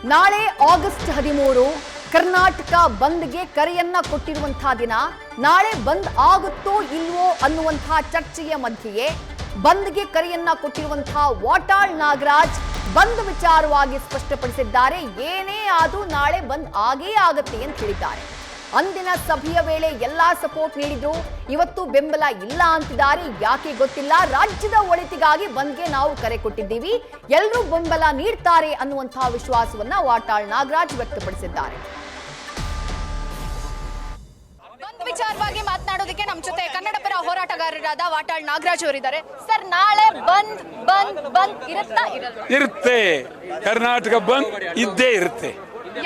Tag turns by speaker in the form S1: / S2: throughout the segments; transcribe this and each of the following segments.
S1: ನಾಳೆ ಆಗಸ್ಟ್ 13 ಕರ್ನಾಟಕ ಬಂದ್ಗೆ ಕರೆಯನ್ನ ಕೊಟ್ಟಿರುವಂತಹ ದಿನ. ನಾಳೆ ಬಂದ್ ಆಗುತ್ತೋ ಇಲ್ವೋ ಅನ್ನುವಂತಹ ಚರ್ಚೆಯ ಮಧ್ಯೆಯೇ ಬಂದ್ಗೆ ಕರೆಯನ್ನ ಕೊಟ್ಟಿರುವಂತಹ ವಾಟಾಳ್ ನಾಗರಾಜ್ ಬಂದ್ ವಿಚಾರವಾಗಿ ಸ್ಪಷ್ಟಪಡಿಸಿದ್ದಾರೆ. ಏನೇ ಆದ್ರೂ ನಾಳೆ ಬಂದ್ ಆಗೇ ಆಗತ್ತೆ ಅಂತ ಹೇಳಿದ್ದಾರೆ. ಅಂದಿನ ಸಭೆಯ ವೇಳೆ ಎಲ್ಲಾ ಸಪೋರ್ಟ್ ನೀಡಿದ್ರು, ಇವತ್ತು ಬೆಂಬಲ ಇಲ್ಲ ಅಂತಿದ್ದಾರೆ. ಯಾಕೆ ಗೊತ್ತಿಲ್ಲ. ರಾಜ್ಯದ ಒಳಿತಿಗಾಗಿ ಬಂದ್ಗೆ ನಾವು ಕರೆ ಕೊಟ್ಟಿದ್ದೀವಿ, ಎಲ್ಲರೂ ಬೆಂಬಲ ನೀಡ್ತಾರೆ ಅನ್ನುವಂತಹ ವಿಶ್ವಾಸವನ್ನ ವಾಟಾಳ್ ನಾಗರಾಜ್ ವ್ಯಕ್ತಪಡಿಸಿದ್ದಾರೆ.
S2: ಬಂದ್ ವಿಚಾರವಾಗಿ ಮಾತನಾಡೋದಕ್ಕೆ ನಮ್ಮ ಜೊತೆ ಕನ್ನಡ ಪರ ಹೋರಾಟಗಾರರಾದ ವಾಟಾಳ್ ನಾಗರಾಜ್ ಅವರಿದ್ದಾರೆ. ಸರ್, ನಾಳೆ ಬಂದ್ ಬಂದ್ ಬಂದ್ ಇರುತ್ತಾ ಇರಲ್ಲ?
S3: ಇರುತ್ತೆ. ಕರ್ನಾಟಕ ಬಂದ್ ಇದ್ದೇ ಇರುತ್ತೆ.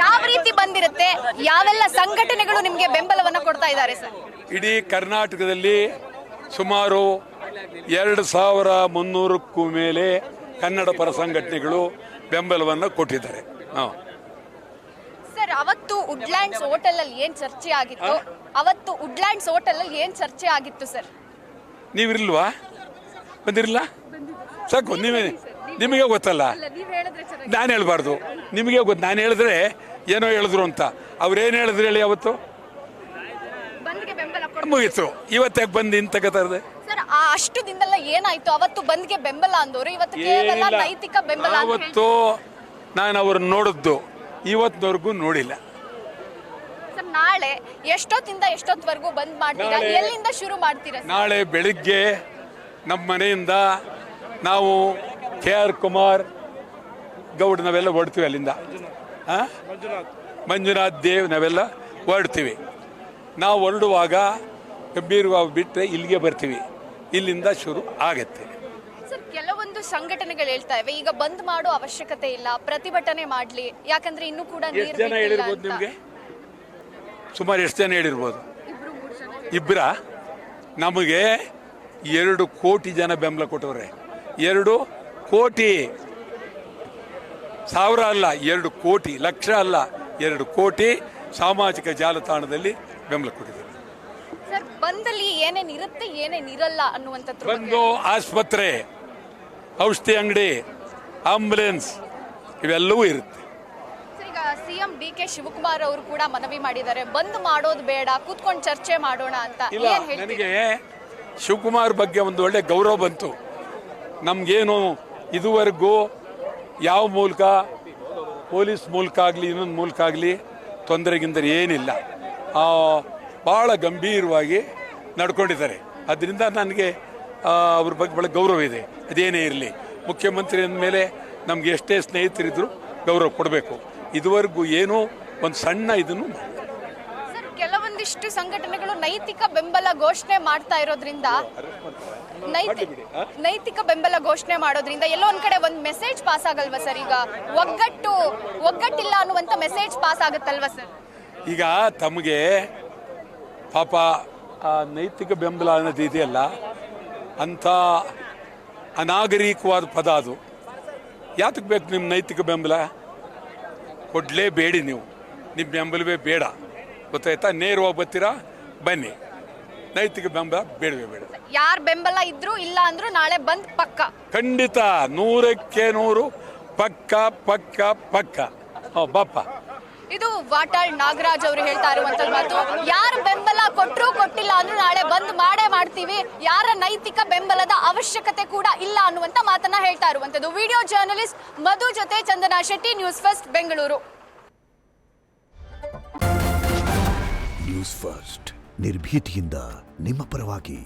S2: ಯಾವ ರೀತಿ ಬಂದಿರುತ್ತೆ? ಯಾವೆಲ್ಲ ಸಂಘಟನೆಗಳು ನಿಮಗೆ ಬೆಂಬಲವನ್ನ ಕೊಡ್ತಾ ಇದ್ದಾರೆ ಸರ್?
S3: ಇಡೀ ಕರ್ನಾಟಕದಲ್ಲಿ ಸುಮಾರು 2300ಕ್ಕೂ ಮೇಲೆ ಕನ್ನಡ ಪರ ಸಂಘಟನೆಗಳು ಬೆಂಬಲವನ್ನು ಕೊಟ್ಟಿದ್ದಾರೆ.
S2: ಸರ್, ಅವತ್ತು ವುಡ್ಲ್ಯಾಂಡ್ಸ್ ಹೋಟೆಲ್ ಅಲ್ಲಿ ಏನ್ ಚರ್ಚೆ ಆಗಿತ್ತು? ಸರ್,
S3: ನೀವಿರ್ಲ್ವಾ? ಬಂದಿರಲ್ಲ? ಸಾಕು, ನಿಮಗೆ ಗೊತ್ತಲ್ಲ, ನಾನು ಹೇಳ್ಬಾರ್ದು. ನಿಮಗೆ ಗೊತ್ತು. ನಾನು ಹೇಳಿದ್ರೆ ಏನೋ ಹೇಳಿದ್ರು ಅಂತ. ಅವ್ರೇನು ಹೇಳಿದ್ರು ಹೇಳಿ? ಅವತ್ತು ಮುಗೀತು. ಇವತ್ತಾಗ ಬಂದು ಇಂತ ಕಥೆ.
S2: ಸರ್, ಅಷ್ಟು ದಿನದಲ್ಲ ಏನಾಯ್ತು? ಅವತ್ತು ಬಂದ್ಗೆ ಬೆಂಬಲ ಅಂದವರು ಇವತ್ತು ಕೇವಲ ನೈತಿಕ ಬೆಂಬಲ.
S3: ಅವತ್ತು ನಾನು ಅವ್ರನ್ನ ನೋಡಿದ್ದು, ಇವತ್ತಿನವರೆಗೂ ನೋಡಿಲ್ಲ.
S2: ಸರ್, ನಾಳೆ ಎಷ್ಟೊತ್ತಿಂದ ಎಷ್ಟೊತ್ತವರೆಗೂ ಬಂದ್ ಮಾಡ್ತೀರಾ? ಎಲ್ಲಿಂದ ಶುರು ಮಾಡ್ತೀರಾ?
S3: ನಾಳೆ ಬೆಳಿಗ್ಗೆ ನಮ್ಮ ಮನೆಯಿಂದ ನಾವು KR ಕುಮಾರ್ ಗೌಡ್ ನಾವೆಲ್ಲ ಹೊರಡ್ತೀವಿ. ಅಲ್ಲಿಂದ ಮಂಜುನಾಥ್ ದೇವ್ ನಾವೆಲ್ಲ ಹೊರಡ್ತೀವಿ. ನಾವು ಹೊರಡುವಾಗ ಗಂಭೀರವಾಗಿ ಬಿಟ್ಟರೆ ಇಲ್ಲಿಗೆ ಬರ್ತೀವಿ. ಇಲ್ಲಿಂದ ಶುರು ಆಗತ್ತೆ.
S2: ಸರ್, ಕೆಲವೊಂದು ಸಂಘಟನೆಗಳು ಹೇಳ್ತಾ ಇವೆ ಈಗ ಬಂದ್ ಮಾಡೋ ಅವಶ್ಯಕತೆ ಇಲ್ಲ, ಪ್ರತಿಭಟನೆ ಮಾಡ್ಲಿ, ಯಾಕಂದ್ರೆ ಇನ್ನೂ ಕೂಡ
S3: ಎಷ್ಟು ಜನ ಹೇಳಿರ್ಬೋದು ನಿಮಗೆ? ಸುಮಾರು ಎಷ್ಟು ಜನ ಹೇಳಿರ್ಬೋದು? ಇಬ್ಬರ? ನಮಗೆ 2 ಕೋಟಿ ಜನ ಬೆಂಬಲ ಕೊಟ್ಟವ್ರೆ. 2 ಕೋಟಿ, ಸಾವಿರ ಅಲ್ಲ, 2 ಕೋಟಿ, ಲಕ್ಷ ಅಲ್ಲ, 2 ಕೋಟಿ ಸಾಮಾಜಿಕ ಜಾಲತಾಣದಲ್ಲಿ ಬೆಂಬಲ ಕೊಟ್ಟಿದ್ದಾರೆ.
S2: ಸರ್, ಬಂದಲ್ಲಿ ಏನೇನ್ ಇರುತ್ತೆ ಏನೇನ್ ಇರಲ್ಲ ಅನ್ನುವಂಥದ್ದು
S3: ಬಂದು ಆಸ್ಪತ್ರೆ, ಔಷಧಿ ಅಂಗಡಿ, ಆಂಬುಲೆನ್ಸ್ ಇವೆಲ್ಲವೂ ಇರುತ್ತೆ.
S2: ಈಗ CM DK ಶಿವಕುಮಾರ್ ಅವರು ಕೂಡ ಮನವಿ ಮಾಡಿದ್ದಾರೆ, ಬಂದ್ ಮಾಡೋದು ಬೇಡ, ಕೂತ್ಕೊಂಡು ಚರ್ಚೆ ಮಾಡೋಣ ಅಂತ.
S3: ನನಗೆ ಶಿವಕುಮಾರ್ ಬಗ್ಗೆ ಒಂದು ಒಳ್ಳೆ ಗೌರವ ಬಂತು. ನಮ್ಗೇನು ಇದುವರೆಗೂ ಯಾವ ಮೂಲಕ, ಪೊಲೀಸ್ ಮೂಲಕ ಆಗಲಿ ಇನ್ನೊಂದು ಮೂಲಕ ಆಗಲಿ ತೊಂದರೆಗಿಂದರೆ ಏನಿಲ್ಲ. ಭಾಳ ಗಂಭೀರವಾಗಿ ನಡ್ಕೊಂಡಿದ್ದಾರೆ. ಅದರಿಂದ ನನಗೆ ಅವ್ರ ಬಗ್ಗೆ ಭಾಳ ಗೌರವ ಇದೆ. ಅದೇನೇ ಇರಲಿ, ಮುಖ್ಯಮಂತ್ರಿ ಅಂದಮೇಲೆ ನಮ್ಗೆ ಎಷ್ಟೇ ಸ್ನೇಹಿತರಿದ್ರು ಗೌರವ ಕೊಡಬೇಕು. ಇದುವರೆಗೂ ಏನೋ ಒಂದು ಸಣ್ಣ ಇದನ್ನು.
S2: ಸರ್, ಕೆಲವೊಂದಿಷ್ಟು ಸಂಘಟನೆಗಳು ನೈತಿಕ ಬೆಂಬಲ ಘೋಷಣೆ ಮಾಡ್ತಾ ಇರೋದ್ರಿಂದ, ನೈತಿಕ ಬೆಂಬಲ ಘೋಷಣೆ ಮಾಡೋದ್ರಿಂದ ಎಲ್ಲೋ ಒಂದ್ ಕಡೆ ಒಂದು ಮೆಸೇಜ್ ಪಾಸ್ ಆಗಲ್ವಾ ಸರ್? ಈಗ ಒಗ್ಗಟ್ಟಿಲ್ಲ ಅನ್ನುವಂತ ಮೆಸೇಜ್ ಪಾಸ್ ಆಗುತ್ತಲ್ವಾ ಸರ್?
S3: ಈಗ ತಮಗೆ ಪಾಪ ಆ ನೈತಿಕ ಬೆಂಬಲ ಅನ್ನೋದು ಇದೆಯಲ್ಲ, ಅಂಥ ಅನಾಗರಿಕವಾದ ಪದ ಅದು. ಯಾತಕ್ಕೆ ಬೇಕು ನಿಮ್ಮ ನೈತಿಕ ಬೆಂಬಲ? ಕೊಡಲೇಬೇಡಿ ನೀವು. ನಿಮ್ಮ ಬೆಂಬಲವೇ ಬೇಡ, ಗೊತ್ತಾಯ್ತಾ? ನೇರವಾಗಿ ಬರ್ತೀರಾ, ಬನ್ನಿ. ನೈತಿಕ ಬೆಂಬಲ ಬೇಡವೇ ಬೇಡ.
S2: ಯಾರ ಬೆಂಬಲ ಇದ್ರು ಇಲ್ಲ ಅಂದ್ರೂ ನಾಳೆ ಬಂದ್ ಪಕ್ಕ?
S3: ಖಂಡಿತ, 100ಕ್ಕೆ 100 ಪಕ್ಕ ಪಕ್ಕ ಪಕ್ಕ. ಬಾಪ.
S2: ಇದು ವಾಟಾಳ್ ನಾಗರಾಜ್ ಅವರು ಹೇಳ್ತಾ ಇರುವಂತ ಮಾತು. ಯಾರ ಬೆಂಬಲ ಕೊಟ್ಟರು ಕೊಟ್ಟಿಲ್ಲ ಅಂದ್ರೂ ನಾಳೆ ಬಂದ್ ಮಾಡೇ ಮಾಡ್ತೀವಿ, ಯಾರ ನೈತಿಕ ಬೆಂಬಲದ ಅವಶ್ಯಕತೆ ಕೂಡ ಇಲ್ಲ ಅನ್ನುವಂತ ಮಾತನ್ನ ಹೇಳ್ತಾ ಇರುವಂತದ್ದು. ವಿಡಿಯೋ ಜರ್ನಲಿಸ್ಟ್ ಮಧು ಜೊತೆ Chandana Shetty, news first Bengaluru.
S4: News first ನಿರ್ಭೀತಿಯಿಂದ ನಿಮ್ಮ ಪರವಾಗಿ.